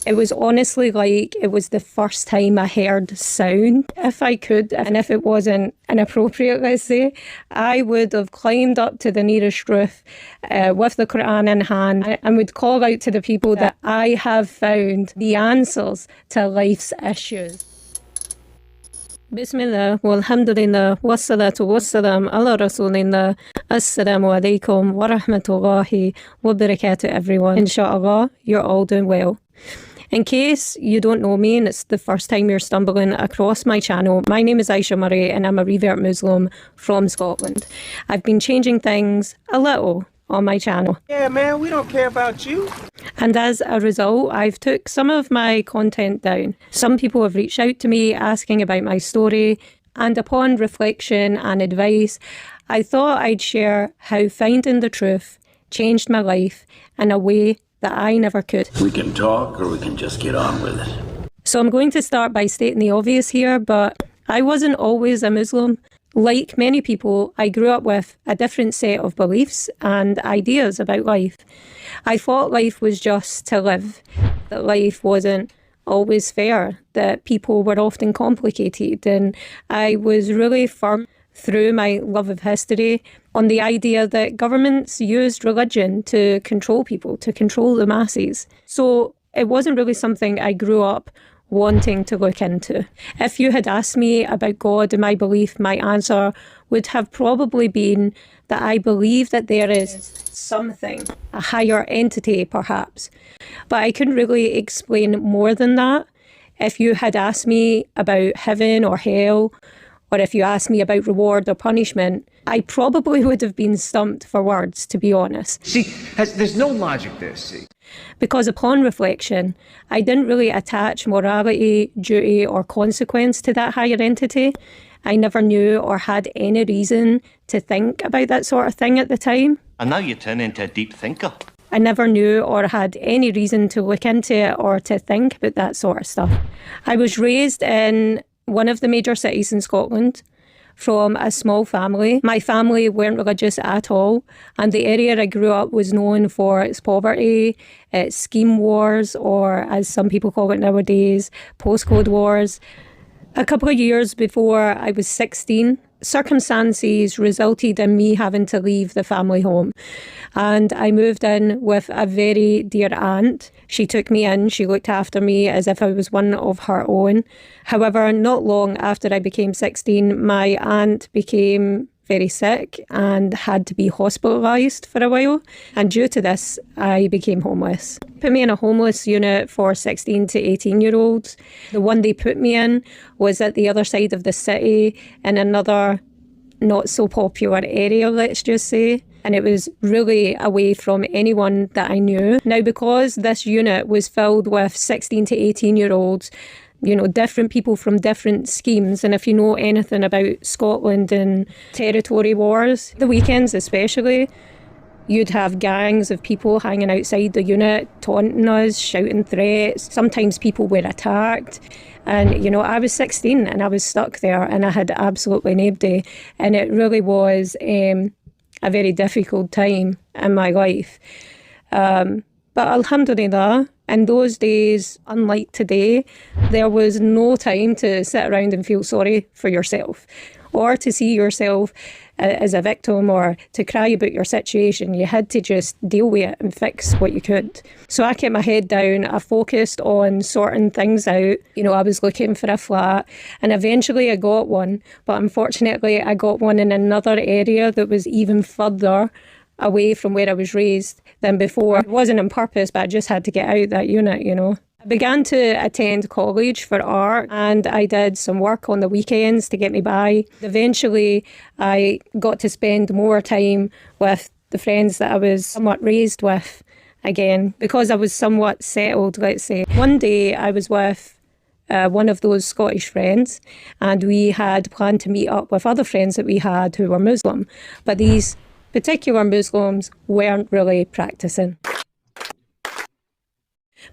It was honestly like it was the first time I heard sound. If I could, and if it wasn't inappropriate, let's say, I would have climbed up to the nearest roof with the Quran in hand and would call out to the people that I have found the answers to life's issues. Bismillah, walhamdulillah, wassalatu wassalam ala rasulillah, assalamu alaikum wa rahmatullahi wa barakatuh everyone. Inshallah, you're all doing well. In case you don't know me and it's the first time you're stumbling across my channel, my name is Aisha Murray and I'm a Revert Muslim from Scotland. I've been changing things a little on my channel. Yeah, man, we don't care about you. And as a result, I've took some of my content down. Some people have reached out to me asking about my story, and upon reflection and advice, I thought I'd share how finding the truth changed my life in a way that I never could. We can talk or we can just get on with it. So I'm going to start by stating the obvious here, but I wasn't always a Muslim. Like many people, I grew up with a different set of beliefs and ideas about life. I thought life was just to live, that life wasn't always fair, that people were often complicated, and I was really firm through my love of history on the idea that governments used religion to control people, to control the masses. So it wasn't really something I grew up wanting to look into. If you had asked me about God and my belief, my answer would have probably been that I believe that there is something, a higher entity perhaps. But I couldn't really explain more than that. If you had asked me about heaven or hell, or if you asked me about reward or punishment, I probably would have been stumped for words, to be honest. See, there's no logic there, see. Because upon reflection, I didn't really attach morality, duty or consequence to that higher entity. I never knew or had any reason to think about that sort of thing at the time. And now you turn into a deep thinker. I never knew or had any reason to look into it or to think about that sort of stuff. I was raised in one of the major cities in Scotland, from a small family. My family weren't religious at all, and the area I grew up was known for its poverty, its scheme wars, or as some people call it nowadays, postcode wars. A couple of years before I was 16, circumstances resulted in me having to leave the family home. And I moved in with a very dear aunt. She took me in, she looked after me as if I was one of her own. However, not long after I became 16, my aunt became very sick and had to be hospitalised for a while. And due to this, I became homeless. Put me in a homeless unit for 16 to 18-year-olds. The one they put me in was at the other side of the city in another not so popular area, let's just say. And it was really away from anyone that I knew. Now, because this unit was filled with 16 to 18-year-olds, you know, different people from different schemes. And if you know anything about Scotland and territory wars, the weekends especially, you'd have gangs of people hanging outside the unit, taunting us, shouting threats. Sometimes people were attacked. And, you know, I was 16 and I was stuck there and I had absolutely nobody. And it really was a very difficult time in my life. But alhamdulillah, in those days, unlike today, there was no time to sit around and feel sorry for yourself or to see yourself as a victim or to cry about your situation. You had to just deal with it and fix what you could. So I kept my head down. I focused on sorting things out. You know, I was looking for a flat and eventually I got one. But unfortunately, I got one in another area that was even further away from where I was raised than before. It wasn't on purpose, but I just had to get out that unit, you know. I began to attend college for art and I did some work on the weekends to get me by. Eventually, I got to spend more time with the friends that I was somewhat raised with again, because I was somewhat settled, let's say. One day I was with one of those Scottish friends and we had planned to meet up with other friends that we had who were Muslim, but these particular Muslims weren't really practicing.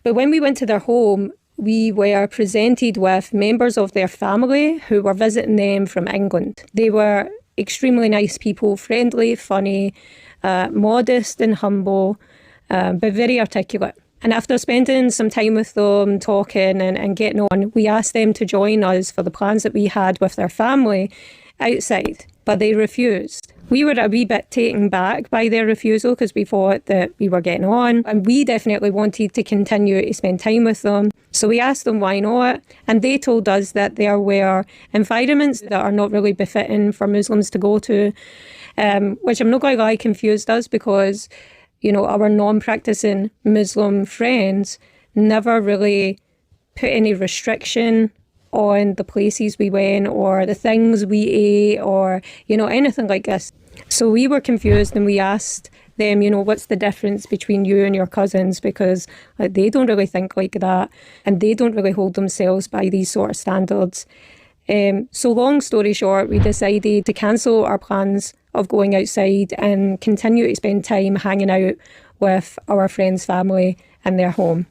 But when we went to their home, we were presented with members of their family who were visiting them from England. They were extremely nice people, friendly, funny, modest and humble, but very articulate. And after spending some time with them, talking and getting on, we asked them to join us for the plans that we had with their family outside, but they refused. We were a wee bit taken back by their refusal because we thought that we were getting on and we definitely wanted to continue to spend time with them. So we asked them why not, and they told us that there were environments that are not really befitting for Muslims to go to, which I'm not going to lie confused us because, you know, our non-practicing Muslim friends never really put any restriction on the places we went or the things we ate or, you know, anything like this. So we were confused and we asked them, you know, what's the difference between you and your cousins? Because they don't really think like that and they don't really hold themselves by these sort of standards. So long story short, we decided to cancel our plans of going outside and continue to spend time hanging out with our friends' family and their home.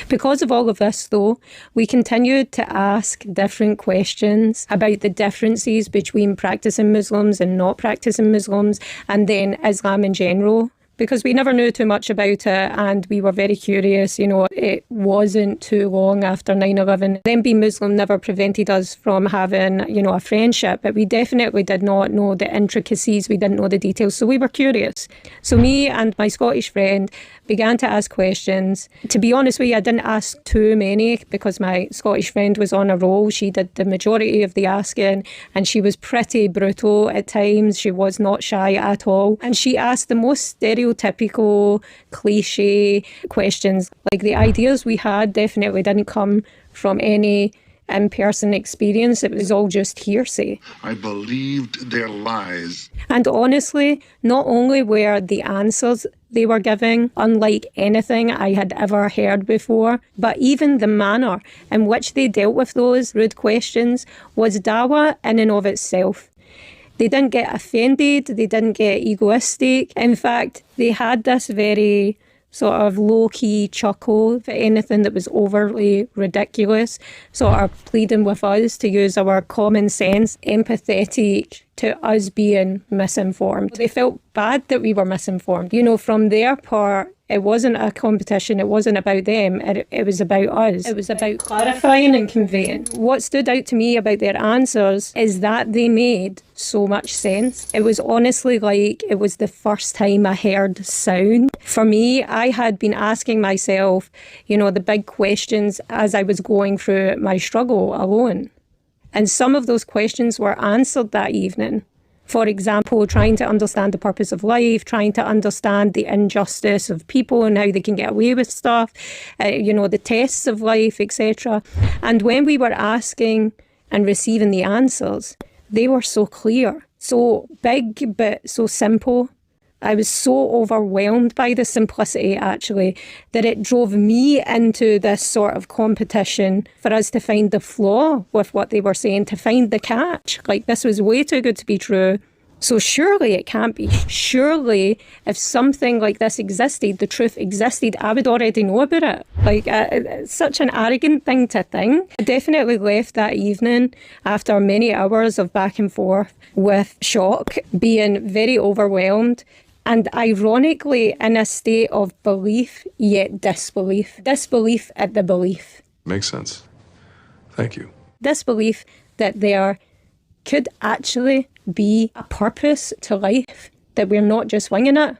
Because of all of this, though, we continued to ask different questions about the differences between practicing Muslims and not practicing Muslims, and then Islam in general. Because we never knew too much about it and we were very curious. You know, it wasn't too long after 9/11. Them being Muslim never prevented us from having, you know, a friendship, but we definitely did not know the intricacies. We didn't know the details, so we were curious. So me and my Scottish friend began to ask questions. To be honest with you, I didn't ask too many because my Scottish friend was on a roll. She did the majority of the asking and she was pretty brutal at times. She was not shy at all. And she asked the most stereotypical, cliche questions. Like the ideas we had definitely didn't come from any in-person experience. It was all just hearsay. I believed their lies. And honestly, not only were the answers they were giving unlike anything I had ever heard before, but even the manner in which they dealt with those rude questions was dawah in and of itself. They didn't get offended, they didn't get egoistic. In fact, they had this very sort of low-key chuckle for anything that was overly ridiculous, sort of pleading with us to use our common sense, empathetic to us being misinformed. They felt bad that we were misinformed. You know, from their part, it wasn't a competition, it wasn't about them, it was about us. It was about clarifying and conveying. What stood out to me about their answers is that they made so much sense. It was honestly like it was the first time I heard sound. For me, I had been asking myself, you know, the big questions as I was going through my struggle alone. And some of those questions were answered that evening. For example, trying to understand the purpose of life, trying to understand the injustice of people and how they can get away with stuff, you know, the tests of life, etc. And when we were asking and receiving the answers, they were so clear, so big, but so simple. I was so overwhelmed by the simplicity, actually, that it drove me into this sort of competition for us to find the flaw with what they were saying, to find the catch. Like, this was way too good to be true. So surely it can't be. Surely, if something like this existed, the truth existed, I would already know about it. Like, it's such an arrogant thing to think. I definitely left that evening after many hours of back and forth with shock, being very overwhelmed, and ironically in a state of belief yet disbelief. Disbelief at the belief. Makes sense. Thank you. Disbelief that there could actually be a purpose to life, that we're not just winging it,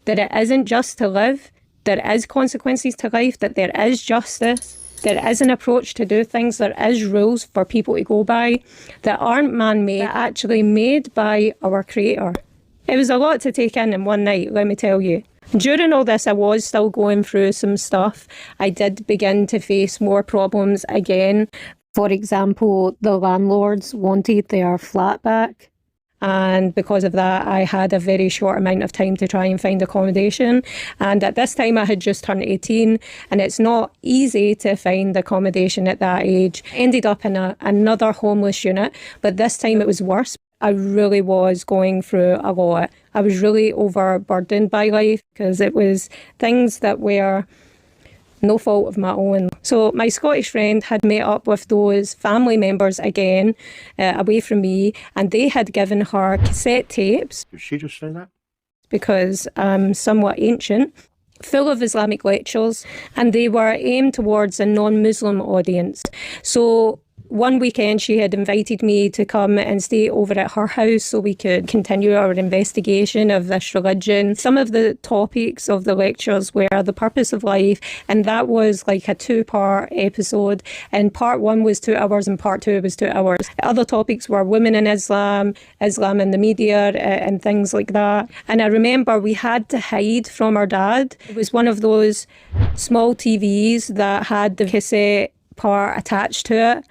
that it isn't just to live, there is consequences to life, that there is justice, there is an approach to do things, there is rules for people to go by that aren't man-made, that are actually made by our Creator. It was a lot to take in one night, let me tell you. During all this, I was still going through some stuff. I did begin to face more problems again. For example, the landlords wanted their flat back. And because of that, I had a very short amount of time to try and find accommodation. And at this time, I had just turned 18, and it's not easy to find accommodation at that age. Ended up in another homeless unit, but this time it was worse. I really was going through a lot. I was really overburdened by life because it was things that were no fault of my own. So my Scottish friend had met up with those family members again, away from me, and they had given her cassette tapes. Did she just say that? Because I'm somewhat ancient. full of Islamic lectures, and they were aimed towards a non-Muslim audience. So one weekend she had invited me to come and stay over at her house so we could continue our investigation of this religion. Some of the topics of the lectures were the purpose of life, and that was like a 2-part episode, and part 1 was 2 hours and part 2 was 2 hours. Other topics were women in Islam, Islam in the media, and things like that. And I remember we had to hide from our dad. It was one of those small TVs that had the cassette part attached to it.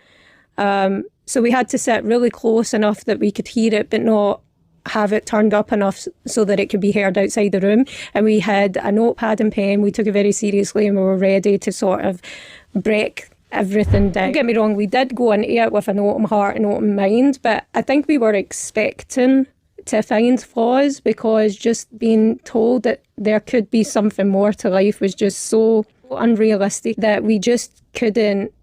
So we had to sit really close enough that we could hear it, but not have it turned up enough so that it could be heard outside the room. And we had a notepad and pen. We took it very seriously, and we were ready to sort of break everything down. Don't get me wrong, we did go into it with an open heart and open mind, but I think we were expecting to find flaws, because just being told that there could be something more to life was just so unrealistic that we just couldn't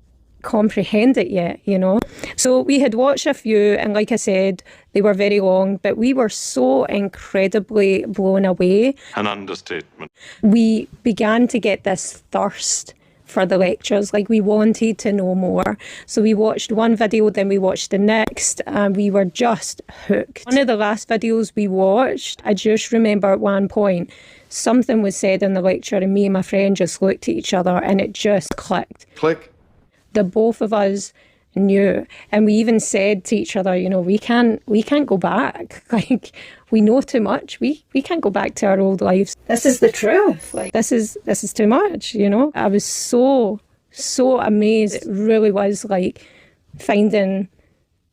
comprehend it yet, you know. So we had watched a few, and like I said, they were very long, but we were so incredibly blown away. An understatement. We began to get this thirst for the lectures, like we wanted to know more. So we watched one video, then we watched the next, and we were just hooked. One of the last videos we watched, I just remember at one point, something was said in the lecture, and me and my friend just looked at each other, and it just clicked. Click. The both of us knew, and we even said to each other, you know, we can't go back. Like, we know too much. We can't go back to our old lives. This is the truth. Like, this is too much, you know. I was so amazed. It really was like finding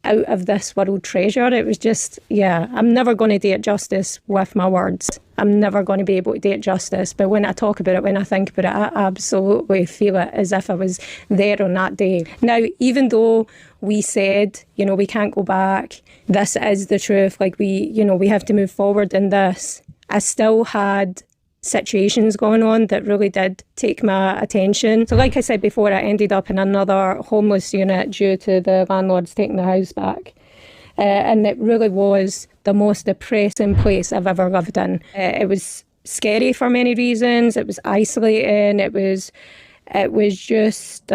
out of this world treasure. It was just, yeah, I'm never going to do it justice with my words. I'm never going to be able to do it justice. But when I talk about it, when I think about it, I absolutely feel it as if I was there on that day. Now, even though we said, you know, we can't go back, this is the truth, like we have to move forward in this, I still had situations going on that really did take my attention. So like I said before, I ended up in another homeless unit due to the landlords taking the house back. And it really was the most depressing place I've ever lived in. It was scary for many reasons. It was isolating. It was just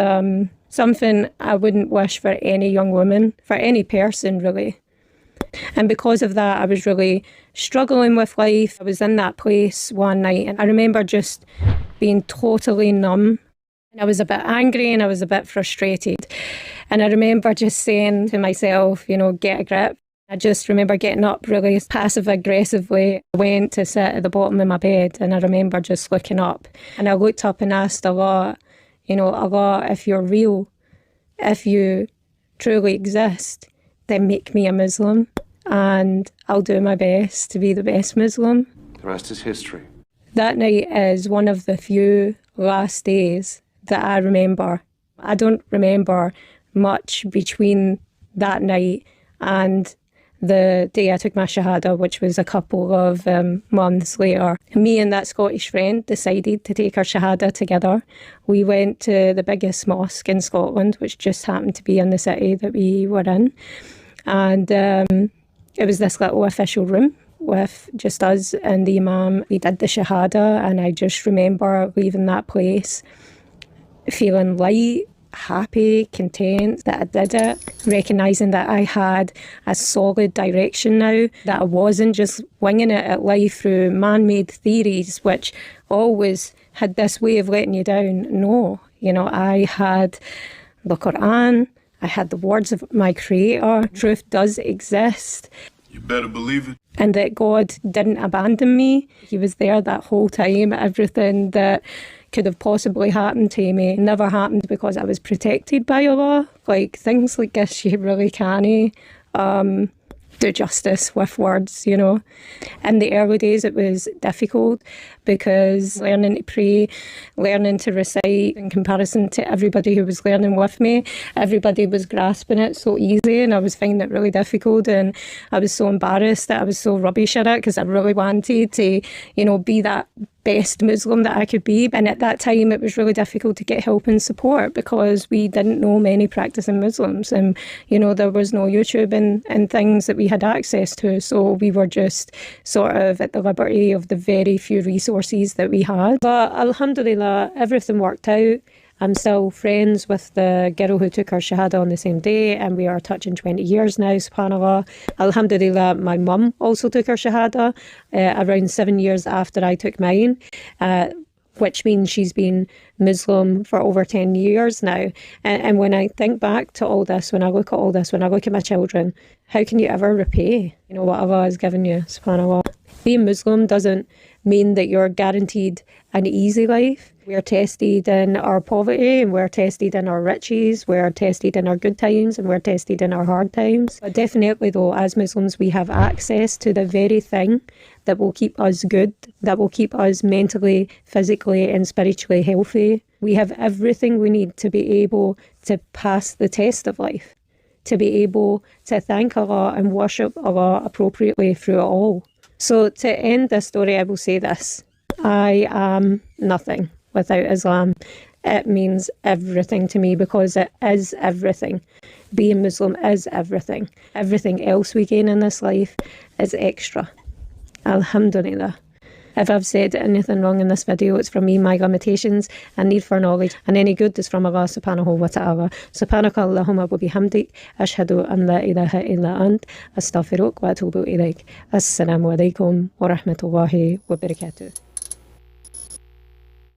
something I wouldn't wish for any young woman, for any person really. And because of that, I was really struggling with life. I was in that place one night, and I remember just being totally numb. And I was a bit angry, and I was a bit frustrated. And I remember just saying to myself, you know, get a grip. I just remember getting up really passive-aggressively. I went to sit at the bottom of my bed, and I remember just looking up. And I looked up and asked Allah, you know, Allah, if you're real, if you truly exist, then make me a Muslim, and I'll do my best to be the best Muslim. The rest is history. That night is one of the few last days that I remember. I don't remember much between that night and the day I took my Shahada, which was a couple of months later. Me and that Scottish friend decided to take our Shahada together. We went to the biggest mosque in Scotland, which just happened to be in the city that we were in. And it was this little official room with just us and the Imam. We did the Shahada, and I just remember leaving that place feeling light, happy, content that I did it, recognising that I had a solid direction now, that I wasn't just winging it at life through man-made theories, which always had this way of letting you down. No, you know, I had the Quran, I had the words of my Creator. Truth does exist. You better believe it. And that God didn't abandon me. He was there that whole time. Everything that could have possibly happened to me never happened because I was protected by Allah. Like, things like this, you really can't do justice with words, you know. In the early days, it was difficult because learning to pray, learning to recite, in comparison to everybody who was learning with me, everybody was grasping it so easy, and I was finding it really difficult, and I was so embarrassed that I was so rubbish at it because I really wanted to, you know, be that best Muslim that I could be. And at that time, it was really difficult to get help and support because we didn't know many practicing Muslims, and, you know, there was no YouTube and things that we had access to. So we were just sort of at the liberty of the very few resources resources that we had. But alhamdulillah, everything worked out. I'm still friends with the girl who took her shahada on the same day, and we are touching 20 years now, subhanAllah. Alhamdulillah, my mum also took her shahada around 7 years after I took mine, which means she's been Muslim for over 10 years now. And when I think back to all this, when I look at all this, when I look at my children, how can you ever repay, what Allah has given you, subhanAllah? Being Muslim doesn't mean that you're guaranteed an easy life. We're tested in our poverty, and we're tested in our riches, we're tested in our good times, and we're tested in our hard times. But definitely though, as Muslims, we have access to the very thing that will keep us good, that will keep us mentally, physically and spiritually healthy. We have everything we need to be able to pass the test of life, to be able to thank Allah and worship Allah appropriately through it all. So to end this story, I will say this: I am nothing without Islam. It means everything to me because it is everything. Being Muslim is everything. Everything else we gain in this life is extra. Alhamdulillah. If I've said anything wrong in this video, it's from me, my limitations and need for knowledge, and any good is from Allah Subhanahu Wa Ta'ala. Subhanaka Allahumma wa bihamdik, ashhadu an la ilaha illa ant, astaghfiruk wa atubu ilayk. Assalamu alaikum wa rahmatullahi wa barakatuh.